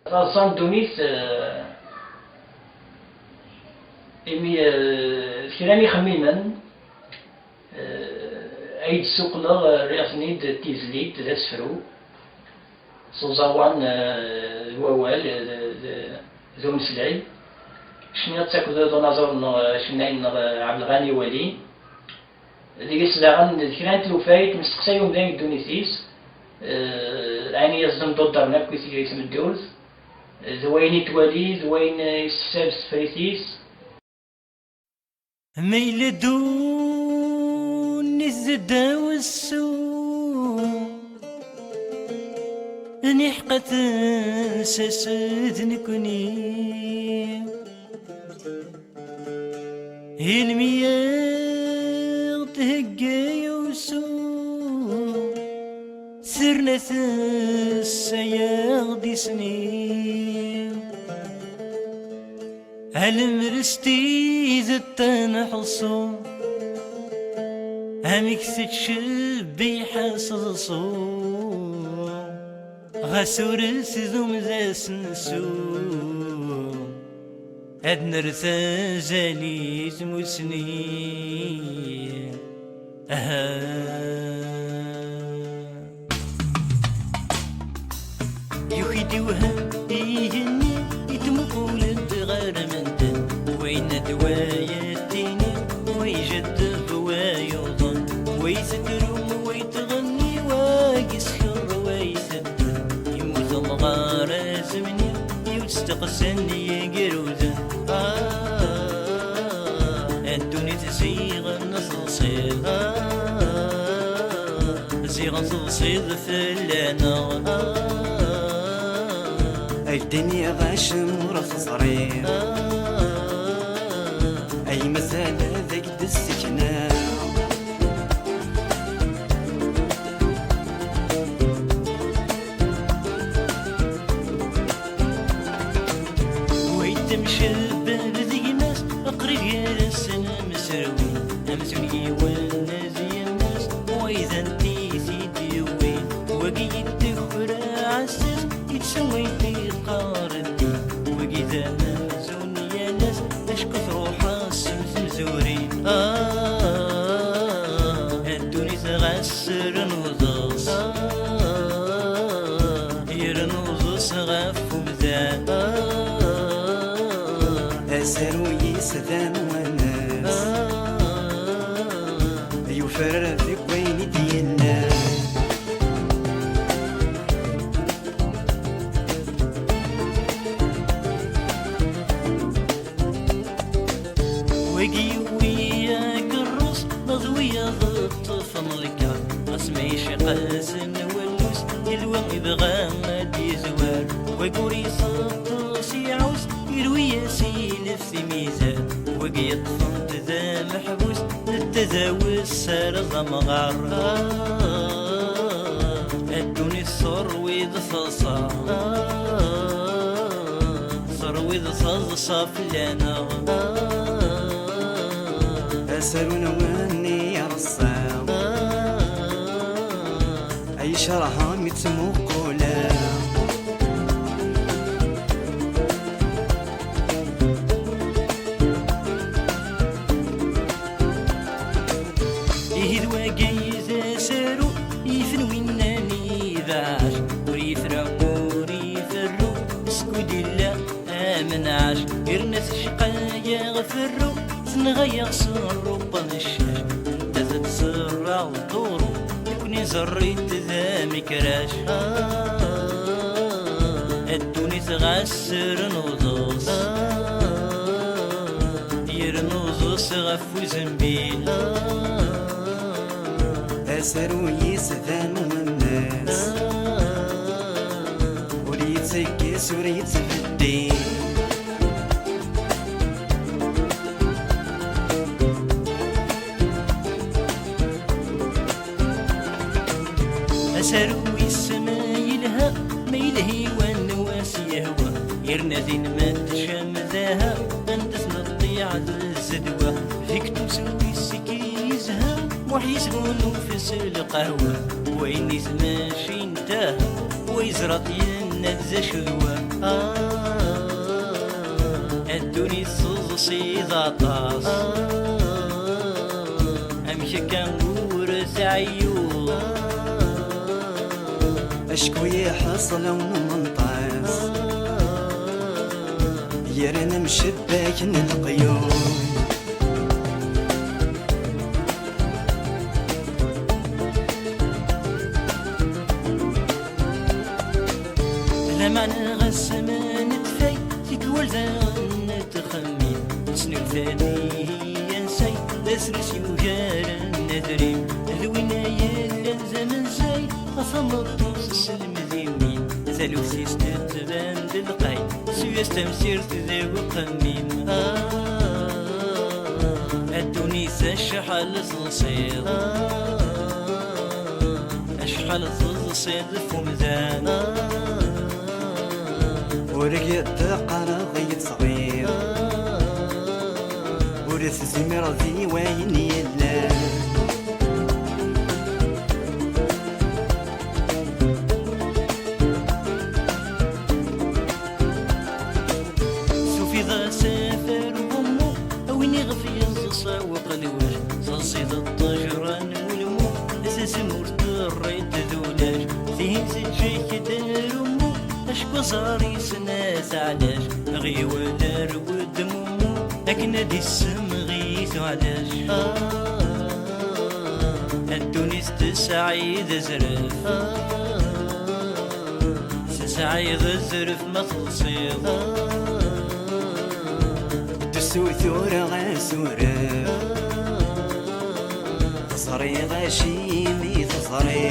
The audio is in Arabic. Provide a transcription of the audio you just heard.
راسان دونيس إمي كلامي خميما أيد سوق رياضني تيزليت ذا سفرو صوزاوان الووال ذو مسلاي شنو تاكل ذو نظر شناين عبد الغني ولي اللي سلاغن كرانت الوفايت مستقسايهم ذاك دونيسيس يعني يصدم ضدرنا كويس يسمى الدوز ذوين توالي ذوين يستفسر سفريتيس ميل دون الزدا والسوء نحقت ساسد نكوني المياه تهقى يوسو سرنا السياغ سنين هالمرستي زدتنا حصو همك تتشبي حصصو غسور سذوم زاس نسو هاد نرثى جاليت مسنين يخيدي وهم يهني يتمقول الدغار من دن وين دوايتيني ويجد ويوضن ويستروم ويتغني ويسخر ويسدن يموت مغار زمني يستقسني يقروزن الدنيا تزيغ النصل صيغ زيغ نصل صيغ فلانا الدنيا غاشم ورخ صريح أي مسألة ذاك السكنة ويتمشى بردي ناس أقرب يا السنة مسروي أمسوني والنازي الناس وإذا انتي سيدي وين وقيت تخرى عسس يتسوي قاردي وقيدا مزون يا ناس اش كثرو حاسم زمزوري الدنيا تغسر نوضص يرنوضص غف ومزان أسر ويسذان وناس يفرر فيك وين ديالنا وقي وياك الروس مضوية ضبط فملكا اسمي شقاس واللوس يلوى يبغى مادي زوار وقوري صوت يعوس يروي يسيل في ميزان وقي طفنت ذا محبوس للتزاوز سار ضمغار الدنيا الصر ويد صاصا صر ويد صاص صافلانا أسرون واني يا رصام أي شرها متموقولا إيه الواقيز سارو يفنويناني ذاش وريفرقو ريفرو اسكود الله آمناش إرنس شقايا غفرو نغير سر وبنشاش انت زد سر الدورو يكوني زريت ذا مكراش الدنيا تغسر نوضوس يرنوضوس غفو زنبيل أسر ويسذان والناس وريت سكس وريت سفدين أسروي السما يلها ما يلهي والنواس يهوى يرنذين ما تشم ذاها أنت تنطيع الزدوى فيك تسوي السكيزها وحيسبون في القهوة وين يزماشي انتهى ويزرط ينزا شذوى الدنيا صيد عطاس امشي كنقول سعيو اشكو يحصل ونمنطاس يرن مشباك القيوم لما نغسم نتفاي تقول نتخمي سنو ثاني ينسي دسرس يوجار الندريم الويناية لازم نسي أصمت السلم ذيمين زالو سيس تتبان بالقاي سويس تمسير ذي وقميم الدونيس الشحال صنصير أشحال صنصير فمزان ورقيت قرغيت صغير ورث زمر ذي وين يلا سوفي ذا سافر بمو وين يغفي يصوق الوجه صصيد الطجران والمو اساس مرت الريت ذولاج فيه سجيك دار امو اشكو صار يسناس علاش غيولار ودمومو لكن هادي السم غيث علاش الدونيس تسعيد زرف تسعيد الزرف ما تصيب دسو ثورة غاسورة تصري غاشي مي تصري